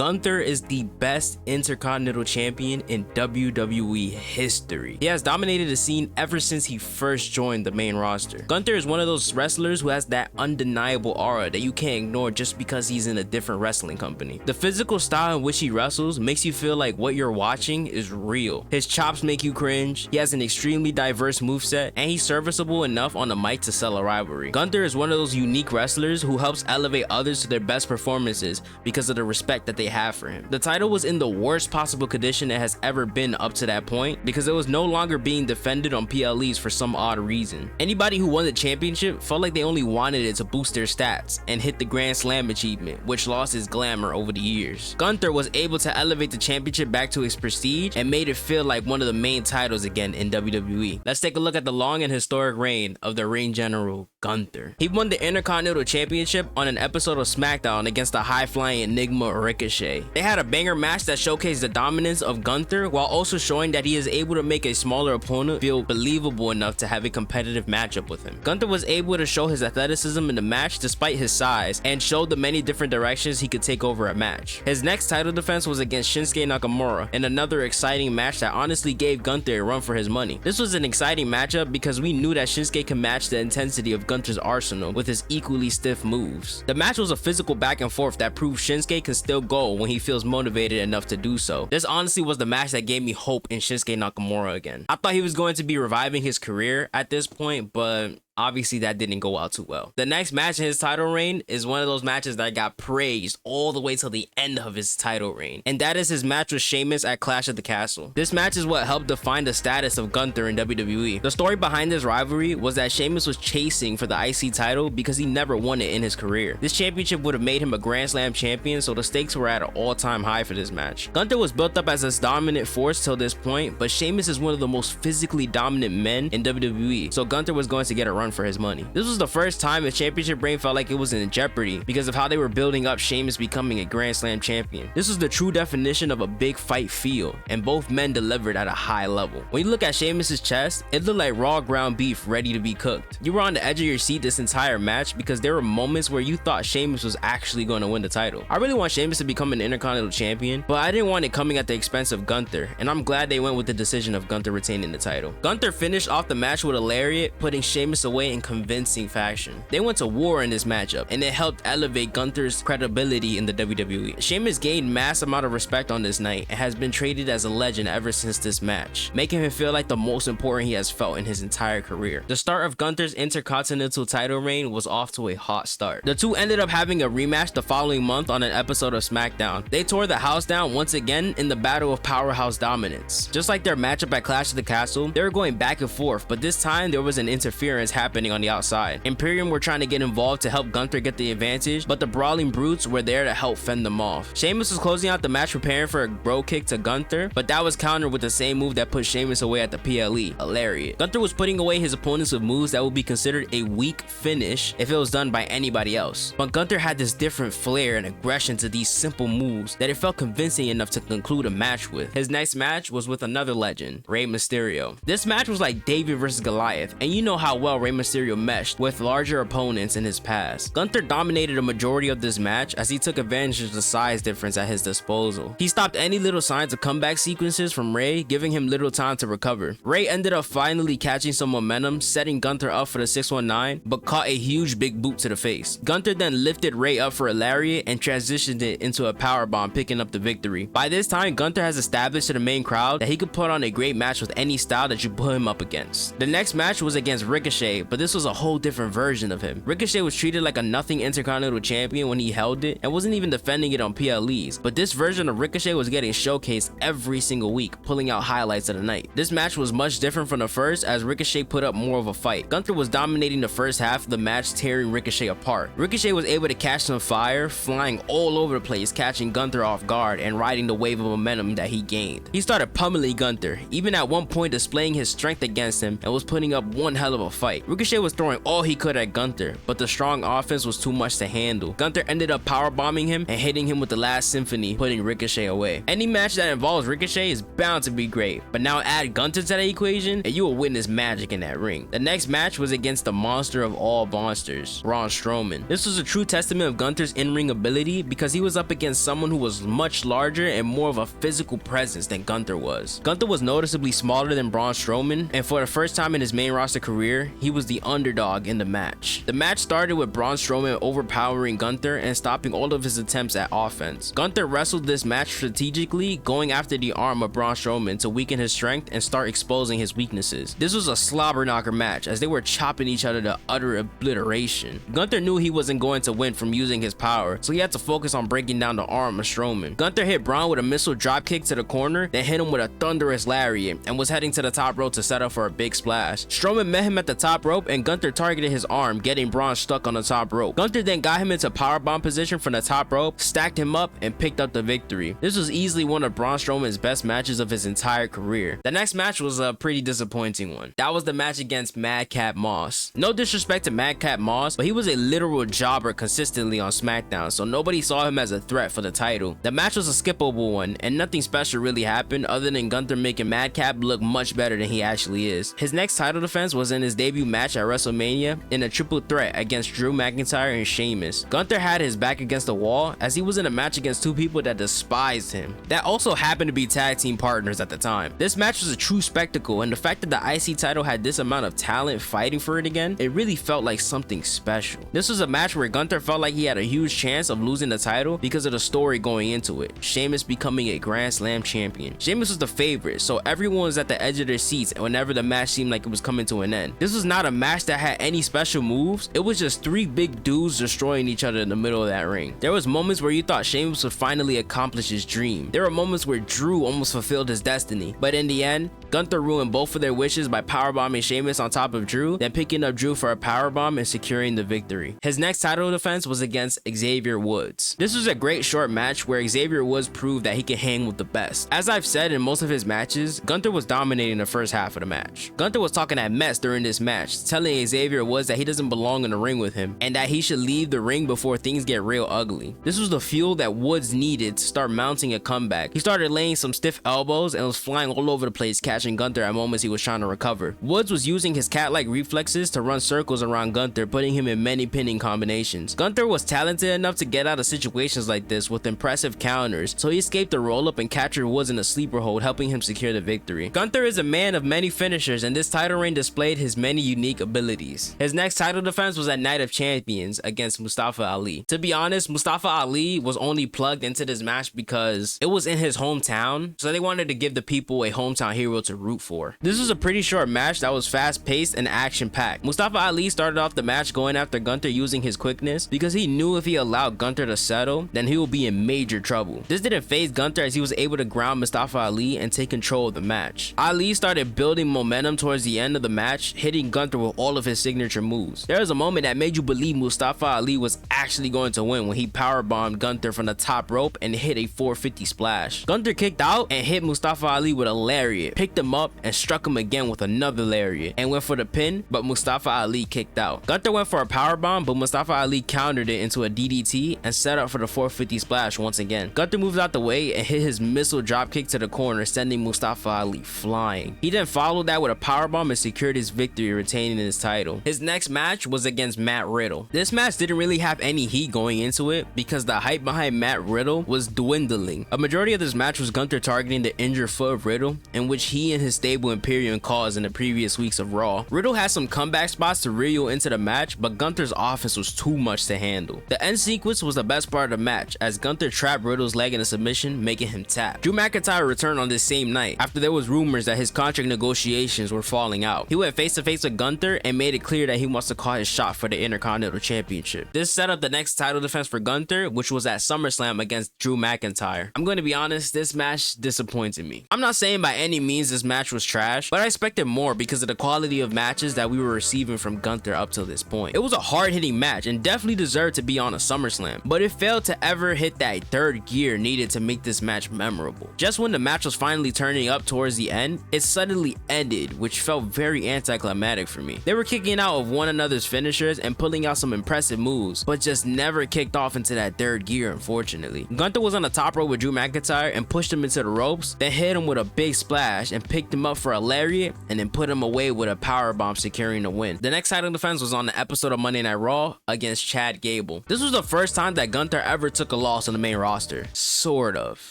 Gunther is the best Intercontinental Champion in WWE history. He has dominated the scene ever since he first joined the main roster. Gunther is one of those wrestlers who has that undeniable aura that you can't ignore just because he's in a different wrestling company. The physical style in which he wrestles makes you feel like what you're watching is real. His chops make you cringe, he has an extremely diverse moveset, and he's serviceable enough on the mic to sell a rivalry. Gunther is one of those unique wrestlers who helps elevate others to their best performances because of the respect that they have for him. The title was in the worst possible condition it has ever been up to that point because it was no longer being defended on PLEs for some odd reason. Anybody who won the championship felt like they only wanted it to boost their stats and hit the Grand Slam achievement, which lost its glamour over the years. Gunther was able to elevate the championship back to its prestige and made it feel like one of the main titles again in WWE. Let's take a look at the long and historic reign of the Reign General Gunther. He won the Intercontinental Championship on an episode of SmackDown against the high-flying enigma Ricochet. They had a banger match that showcased the dominance of Gunther while also showing that he is able to make a smaller opponent feel believable enough to have a competitive matchup with him. Gunther was able to show his athleticism in the match despite his size and showed the many different directions he could take over a match. His next title defense was against Shinsuke Nakamura in another exciting match that honestly gave Gunther a run for his money. This was an exciting matchup because we knew that Shinsuke could match the intensity of Gunther's arsenal with his equally stiff moves. The match was a physical back and forth that proved Shinsuke can still go when he feels motivated enough to do so. This honestly was the match that gave me hope in Shinsuke Nakamura again. I thought he was going to be reviving his career at this point, but obviously that didn't go out too well. The next match in his title reign is one of those matches that got praised all the way till the end of his title reign, and that is his match with Sheamus at Clash at the Castle. This match is what helped define the status of Gunther in WWE. The story behind this rivalry was that Sheamus was chasing for the IC title because he never won it in his career. This championship would have made him a Grand Slam champion, so the stakes were at an all-time high for this match. Gunther was built up as this dominant force till this point, but Sheamus is one of the most physically dominant men in WWE, so Gunther was going to get a run for his money. This was the first time his championship reign felt like it was in jeopardy because of how they were building up Sheamus becoming a Grand Slam champion. This was the true definition of a big fight feel, and both men delivered at a high level. When you look at Sheamus's chest, it looked like raw ground beef ready to be cooked. You were on the edge of your seat this entire match because there were moments where you thought Sheamus was actually going to win the title. I really want Sheamus to become an Intercontinental Champion, but I didn't want it coming at the expense of Gunther, and I'm glad they went with the decision of Gunther retaining the title. Gunther finished off the match with a lariat, putting Sheamus away in convincing fashion. They went to war in this matchup, and it helped elevate Gunther's credibility in the WWE. Sheamus gained mass amount of respect on this night and has been treated as a legend ever since this match, making him feel like the most important he has felt in his entire career. The start of Gunther's Intercontinental title reign was off to a hot start. The two ended up having a rematch the following month on an episode of SmackDown. They tore the house down once again in the battle of powerhouse dominance. Just like their matchup at Clash of the Castle, they were going back and forth, but this time there was an interference happening on the outside. Imperium were trying to get involved to help Gunther get the advantage, but the Brawling Brutes were there to help fend them off. Sheamus was closing out the match preparing for a bro kick to Gunther, but that was countered with the same move that put Sheamus away at the PLE, a lariat. Gunther was putting away his opponents with moves that would be considered a weak finish if it was done by anybody else. But Gunther had this different flair and aggression to these simple moves that it felt convincing enough to conclude a match with. His next match was with another legend, Rey Mysterio. This match was like David versus Goliath, and you know how well Rey Mysterio meshed with larger opponents in his past. Gunther dominated a majority of this match as he took advantage of the size difference at his disposal. He stopped any little signs of comeback sequences from Rey, giving him little time to recover. Rey ended up finally catching some momentum, setting Gunther up for the 619, but caught a huge big boot to the face. Gunther then lifted Rey up for a lariat and transitioned it into a powerbomb, picking up the victory. By this time, Gunther has established to the main crowd that he could put on a great match with any style that you put him up against. The next match was against Ricochet, but this was a whole different version of him. Ricochet was treated like a nothing Intercontinental Champion when he held it and wasn't even defending it on PLEs, but this version of Ricochet was getting showcased every single week, pulling out highlights of the night. This match was much different from the first as Ricochet put up more of a fight. Gunther was dominating the first half of the match, tearing Ricochet apart. Ricochet was able to catch some fire, flying all over the place, catching Gunther off guard and riding the wave of momentum that he gained. He started pummeling Gunther, even at one point displaying his strength against him and was putting up one hell of a fight. Ricochet was throwing all he could at Gunther, but the strong offense was too much to handle. Gunther ended up powerbombing him and hitting him with the last symphony, putting Ricochet away. Any match that involves Ricochet is bound to be great, but now add Gunther to that equation and you will witness magic in that ring. The next match was against the monster of all monsters, Braun Strowman. This was a true testament of Gunther's in-ring ability because he was up against someone who was much larger and more of a physical presence than Gunther was. Gunther was noticeably smaller than Braun Strowman, and for the first time in his main roster career, he was the underdog in the match. The match started with Braun Strowman overpowering Gunther and stopping all of his attempts at offense. Gunther wrestled this match strategically, going after the arm of Braun Strowman to weaken his strength and start exposing his weaknesses. This was a slobber knocker match as they were chopping each other to utter obliteration. Gunther knew he wasn't going to win from using his power, so he had to focus on breaking down the arm of Strowman. Gunther hit Braun with a missile dropkick to the corner, then hit him with a thunderous lariat and was heading to the top rope to set up for a big splash. Strowman met him at the top rope and Gunther targeted his arm, getting Braun stuck on the top rope. Gunther then got him into powerbomb position from the top rope, stacked him up, and picked up the victory. This was easily one of Braun Strowman's best matches of his entire career. The next match was a pretty disappointing one. That was the match against Madcap Moss. No disrespect to Madcap Moss, but he was a literal jobber consistently on SmackDown, so nobody saw him as a threat for the title. The match was a skippable one, and nothing special really happened other than Gunther making Madcap look much better than he actually is. His next title defense was in his debut match at WrestleMania in a triple threat against Drew McIntyre and Sheamus. Gunther had his back against the wall as he was in a match against two people that despised him, that also happened to be tag team partners at the time. This match was a true spectacle, and the fact that the IC title had this amount of talent fighting for it again, it really felt like something special. This was a match where Gunther felt like he had a huge chance of losing the title because of the story going into it, Sheamus becoming a Grand Slam champion. Sheamus was the favorite, so everyone was at the edge of their seats whenever the match seemed like it was coming to an end. This was not a match that had any special moves, it was just three big dudes destroying each other in the middle of that ring. There was moments where you thought Sheamus would finally accomplish his dream. There were moments where Drew almost fulfilled his destiny, but in the end, Gunther ruined both of their wishes by powerbombing Sheamus on top of Drew, then picking up Drew for a powerbomb and securing the victory. His next title defense was against Xavier Woods. This was a great short match where Xavier Woods proved that he could hang with the best. As I've said in most of his matches, Gunther was dominating the first half of the match. Gunther was talking that mess during this match, telling Xavier Woods that he doesn't belong in the ring with him and that he should leave the ring before things get real ugly. This was the fuel that Woods needed to start mounting a comeback. He started laying some stiff elbows and was flying all over the place, catching Gunther at moments he was trying to recover. Woods was using his cat-like reflexes to run circles around Gunther, putting him in many pinning combinations. Gunther was talented enough to get out of situations like this with impressive counters, so he escaped the roll-up and captured Woods in a sleeper hold, helping him secure the victory. Gunther is a man of many finishers, and this title reign displayed his many unique abilities. His next title defense was at Night of Champions against Mustafa Ali. To be honest, Mustafa Ali was only plugged into this match because it was in his hometown, so they wanted to give the people a hometown hero to root for. This was a pretty short match that was fast-paced and action-packed. Mustafa Ali started off the match going after Gunther using his quickness because he knew if he allowed Gunther to settle, then he would be in major trouble. This didn't faze Gunther as he was able to ground Mustafa Ali and take control of the match. Ali started building momentum towards the end of the match, hitting Gunther with all of his signature moves. There was a moment that made you believe Mustafa Ali was actually going to win when he powerbombed Gunther from the top rope and hit a 450 splash. Gunther kicked out and hit Mustafa Ali with a lariat, picked him up and struck him again with another lariat and went for the pin, but Mustafa Ali kicked out. Gunther went for a powerbomb, but Mustafa Ali countered it into a DDT and set up for the 450 splash once again. Gunther moved out the way and hit his missile dropkick to the corner, sending Mustafa Ali flying. He then followed that with a powerbomb and secured his victory, retaining his title. His next match was against Matt Riddle. This match didn't really have any heat going into it because the hype behind Matt Riddle was dwindling. A majority of this match was Gunther targeting the injured foot of Riddle, in which he and his stable Imperium caused in the previous weeks of Raw. Riddle had some comeback spots to reel into the match, but Gunther's offense was too much to handle. The end sequence was the best part of the match as Gunther trapped Riddle's leg in a submission, making him tap. Drew McIntyre returned on this same night after there was rumors that his contract negotiations were falling out. He went face to face with Gunther and made it clear that he wants to call his shot for the Intercontinental Championship. This set up the next title defense for Gunther, which was at SummerSlam against Drew McIntyre. I'm going to be honest, this match disappointed me. I'm not saying by any means this match was trash, but I expected more because of the quality of matches that we were receiving from Gunther up till this point. It was a hard-hitting match and definitely deserved to be on a SummerSlam, but it failed to ever hit that third gear needed to make this match memorable. Just when the match was finally turning up towards the end, it suddenly ended, which felt very anticlimactic for for me. They were kicking out of one another's finishers and pulling out some impressive moves, but just never kicked off into that third gear, unfortunately. Gunther was on the top rope with Drew McIntyre and pushed him into the ropes, then hit him with a big splash and picked him up for a lariat and then put him away with a powerbomb, securing the win. The next title defense was on the episode of Monday Night Raw against Chad Gable. This was the first time that Gunther ever took a loss on the main roster. Sort of.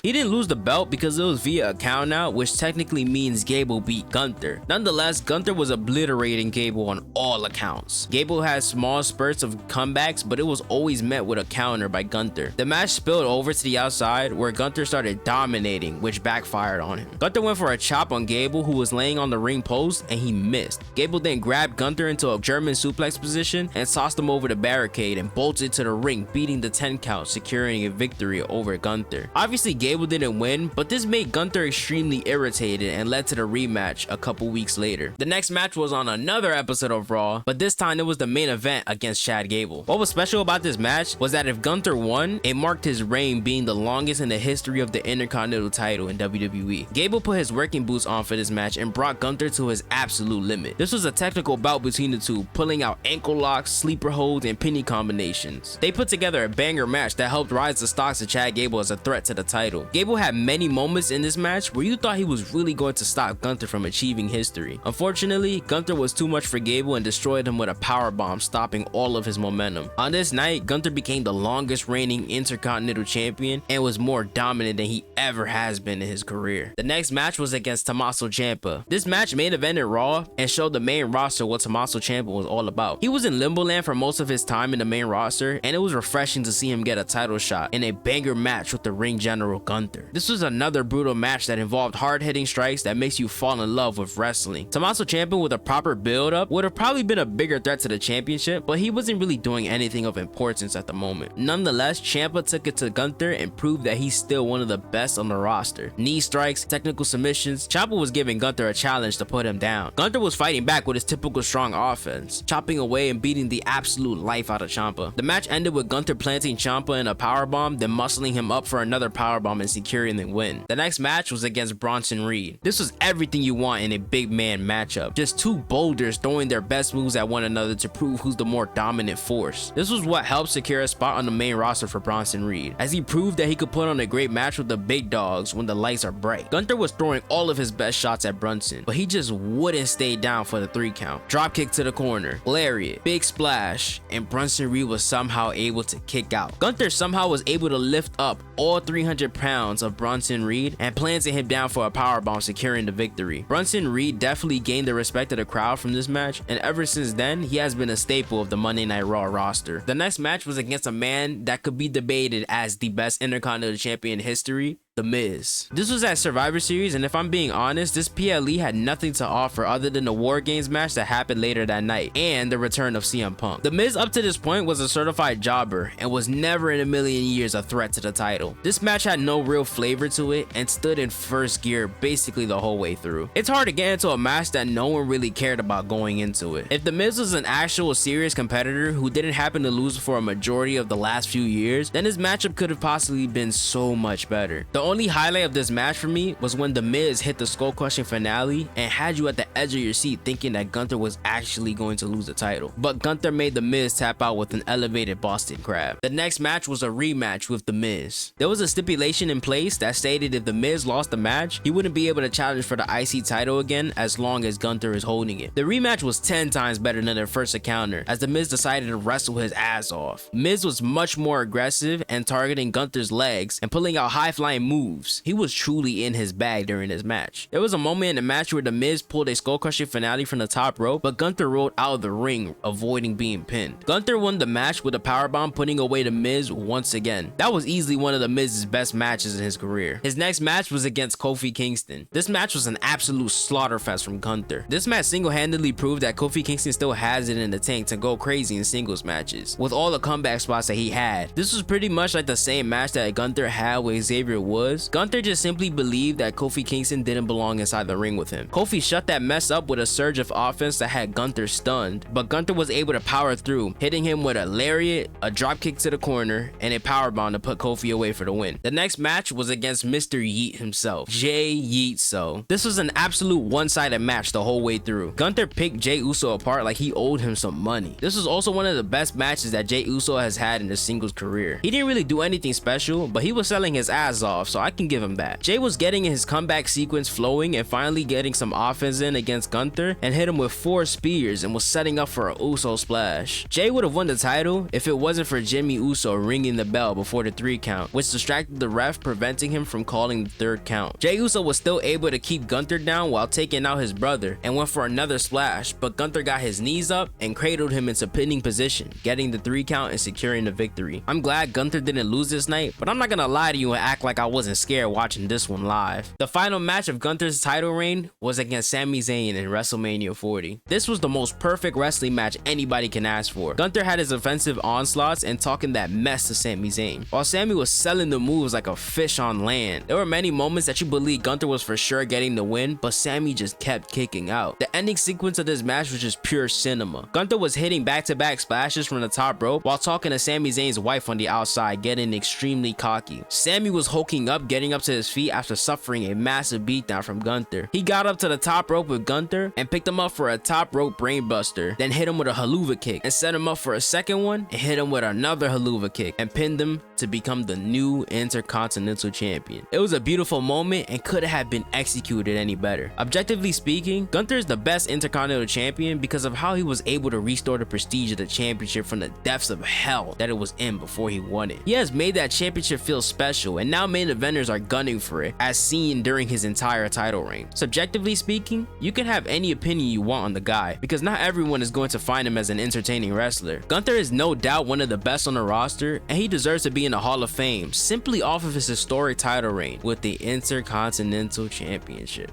He didn't lose the belt because it was via a count out, which technically means Gable beat Gunther. Nonetheless, Gunther was obliterating Gable on all accounts. Gable had small spurts of comebacks, but it was always met with a counter by Gunther. The match spilled over to the outside where Gunther started dominating, which backfired on him. Gunther went for a chop on Gable, who was laying on the ring post, and he missed. Gable then grabbed Gunther into a German suplex position and tossed him over the barricade and bolted to the ring, beating the 10 count, securing a victory over Gunther. Obviously, Gable didn't win, but this made Gunther extremely irritated and led to the rematch a couple weeks later. The next match was on another episode of Raw, but this time it was the main event against Chad Gable. What was special about this match was that if Gunther won, it marked his reign being the longest in the history of the Intercontinental title in WWE. Gable put his working boots on for this match and brought Gunther to his absolute limit. This was a technical bout between the two, pulling out ankle locks, sleeper holds, and pinning combinations. They put together a banger match that helped rise the stocks of Chad Gable as a threat to the title. Gable had many moments in this match where you thought he was really going to stop Gunther from achieving history. Unfortunately, Gunther was too much for Gable and destroyed him with a powerbomb, stopping all of his momentum. On this night, Gunther became the longest reigning Intercontinental Champion and was more dominant than he ever has been in his career. The next match was against Tommaso Ciampa. This match main evented Raw and showed the main roster what Tommaso Ciampa was all about. He was in Limbo Land for most of his time in the main roster, and it was refreshing to see him get a title shot in a banger match with the ring general Gunther. This was another brutal match that involved hard-hitting strikes that makes you fall in love with wrestling. Tommaso Ciampa, with a proper build-up, would have probably been a bigger threat to the championship, but he wasn't really doing anything of importance at the moment. Nonetheless, Ciampa took it to Gunther and proved that he's still one of the best on the roster. Knee strikes, technical submissions, Ciampa was giving Gunther a challenge to put him down. Gunther was fighting back with his typical strong offense, chopping away and beating the absolute life out of Ciampa. The match ended with Gunther planting Ciampa in a powerbomb, then muscling him up for another powerbomb and securing the win. The next match was against Bronson Reed. This was everything you want in a big man matchup. Just two boulders throwing their best moves at one another to prove who's the more dominant force. This was what helped secure a spot on the main roster for Bronson Reed, as he proved that he could put on a great match with the big dogs when the lights are bright. Gunther was throwing all of his best shots at Brunson, but he just wouldn't stay down for the 3 count. Drop kick to the corner, lariat, big splash, and Bronson Reed was somehow able to kick out. Gunther somehow was able to lift up all 300 pounds of Bronson Reed and planted him down for a powerbomb, securing the victory. Bronson Reed definitely gained the respect of the crowd from this match, and ever since then, he has been a staple of the Monday Night Raw roster. The next match was against a man that could be debated as the best Intercontinental Champion in history, The Miz. This was at Survivor Series, and if I'm being honest, this PLE had nothing to offer other than the War Games match that happened later that night and the return of CM Punk. The Miz up to this point was a certified jobber and was never in a million years a threat to the title. This match had no real flavor to it and stood in first gear basically the whole way through. It's hard to get into a match that no one really cared about going into it. If The Miz was an actual serious competitor who didn't happen to lose for a majority of the last few years, then his matchup could have possibly been so much better. The only highlight of this match for me was when The Miz hit the skull-crushing finale and had you at the edge of your seat thinking that Gunther was actually going to lose the title. But Gunther made The Miz tap out with an elevated Boston Crab. The next match was a rematch with The Miz. There was a stipulation in place that stated if The Miz lost the match, he wouldn't be able to challenge for the IC title again as long as Gunther is holding it. The rematch was 10 times better than their first encounter, as The Miz decided to wrestle his ass off. Miz was much more aggressive and targeting Gunther's legs and pulling out high-flying moves. He was truly in his bag during this match. There was a moment in the match where The Miz pulled a skull-crushing finale from the top rope, but Gunther rolled out of the ring, avoiding being pinned. Gunther won the match with a powerbomb, putting away The Miz once again. That was easily one of The Miz's best matches in his career. His next match was against Kofi Kingston. This match was an absolute slaughterfest from Gunther. This match single-handedly proved that Kofi Kingston still has it in the tank to go crazy in singles matches, with all the comeback spots that he had. This was pretty much like the same match that Gunther had with Xavier Woods was, Gunther just simply believed that Kofi Kingston didn't belong inside the ring with him. Kofi shut that mess up with a surge of offense that had Gunther stunned, but Gunther was able to power through, hitting him with a lariat, a dropkick to the corner, and a powerbomb to put Kofi away for the win. The next match was against Mr. Yeet himself, Jey Uso. This was an absolute one-sided match the whole way through. Gunther picked Jey Uso apart like he owed him some money. This was also one of the best matches that Jey Uso has had in his singles career. He didn't really do anything special, but he was selling his ass off, so I can give him that. Jey was getting his comeback sequence flowing and finally getting some offense in against Gunther and hit him with 4 spears and was setting up for a Uso splash. Jey would have won the title if it wasn't for Jimmy Uso ringing the bell before the 3 count, which distracted the ref, preventing him from calling the 3rd count. Jey Uso was still able to keep Gunther down while taking out his brother and went for another splash, but Gunther got his knees up and cradled him into pinning position, getting the 3 count and securing the victory. I'm glad Gunther didn't lose this night, but I'm not gonna lie to you and act like I wasn't scared watching this one live. The final match of Gunther's title reign was against Sami Zayn in WrestleMania 40. This was the most perfect wrestling match anybody can ask for. Gunther had his offensive onslaughts and talking that mess to Sami Zayn, while Sami was selling the moves like a fish on land. There were many moments that you believed Gunther was for sure getting the win, but Sami just kept kicking out. The ending sequence of this match was just pure cinema. Gunther was hitting back-to-back splashes from the top rope while talking to Sami Zayn's wife on the outside, getting extremely cocky. Sami was hulking up, getting up to his feet after suffering a massive beatdown from Gunther. He got up to the top rope with Gunther and picked him up for a top rope brainbuster, then hit him with a haluva kick and set him up for a second one and hit him with another haluva kick and pinned him to become the new Intercontinental Champion. It was a beautiful moment and couldn't have been executed any better. Objectively speaking, Gunther is the best Intercontinental Champion because of how he was able to restore the prestige of the championship from the depths of hell that it was in before he won it. He has made that championship feel special, and now main eventers are gunning for it, as seen during his entire title reign. Subjectively speaking, you can have any opinion you want on the guy, because not everyone is going to find him as an entertaining wrestler. Gunther is no doubt one of the best on the roster, and he deserves to be in the Hall of Fame simply off of his historic title reign with the Intercontinental Championship.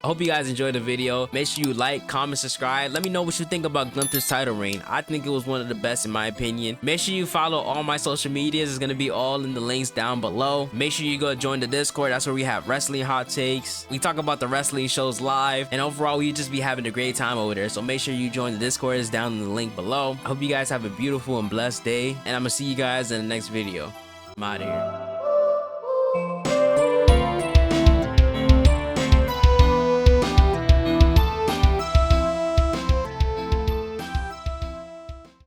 I hope you guys enjoyed the video. Make sure you like, comment, subscribe. Let me know what you think about Gunther's title reign. I think it was one of the best in my opinion. Make sure you follow all my social medias. It's going to be all in the links down below. Make sure you go join the Discord. That's where we have wrestling hot takes. We talk about the wrestling shows live. And overall, we just be having a great time over there. So make sure you join the Discord. It's down in the link below. I hope you guys have a beautiful and blessed day. And I'm going to see you guys in the next video. I'm out of here.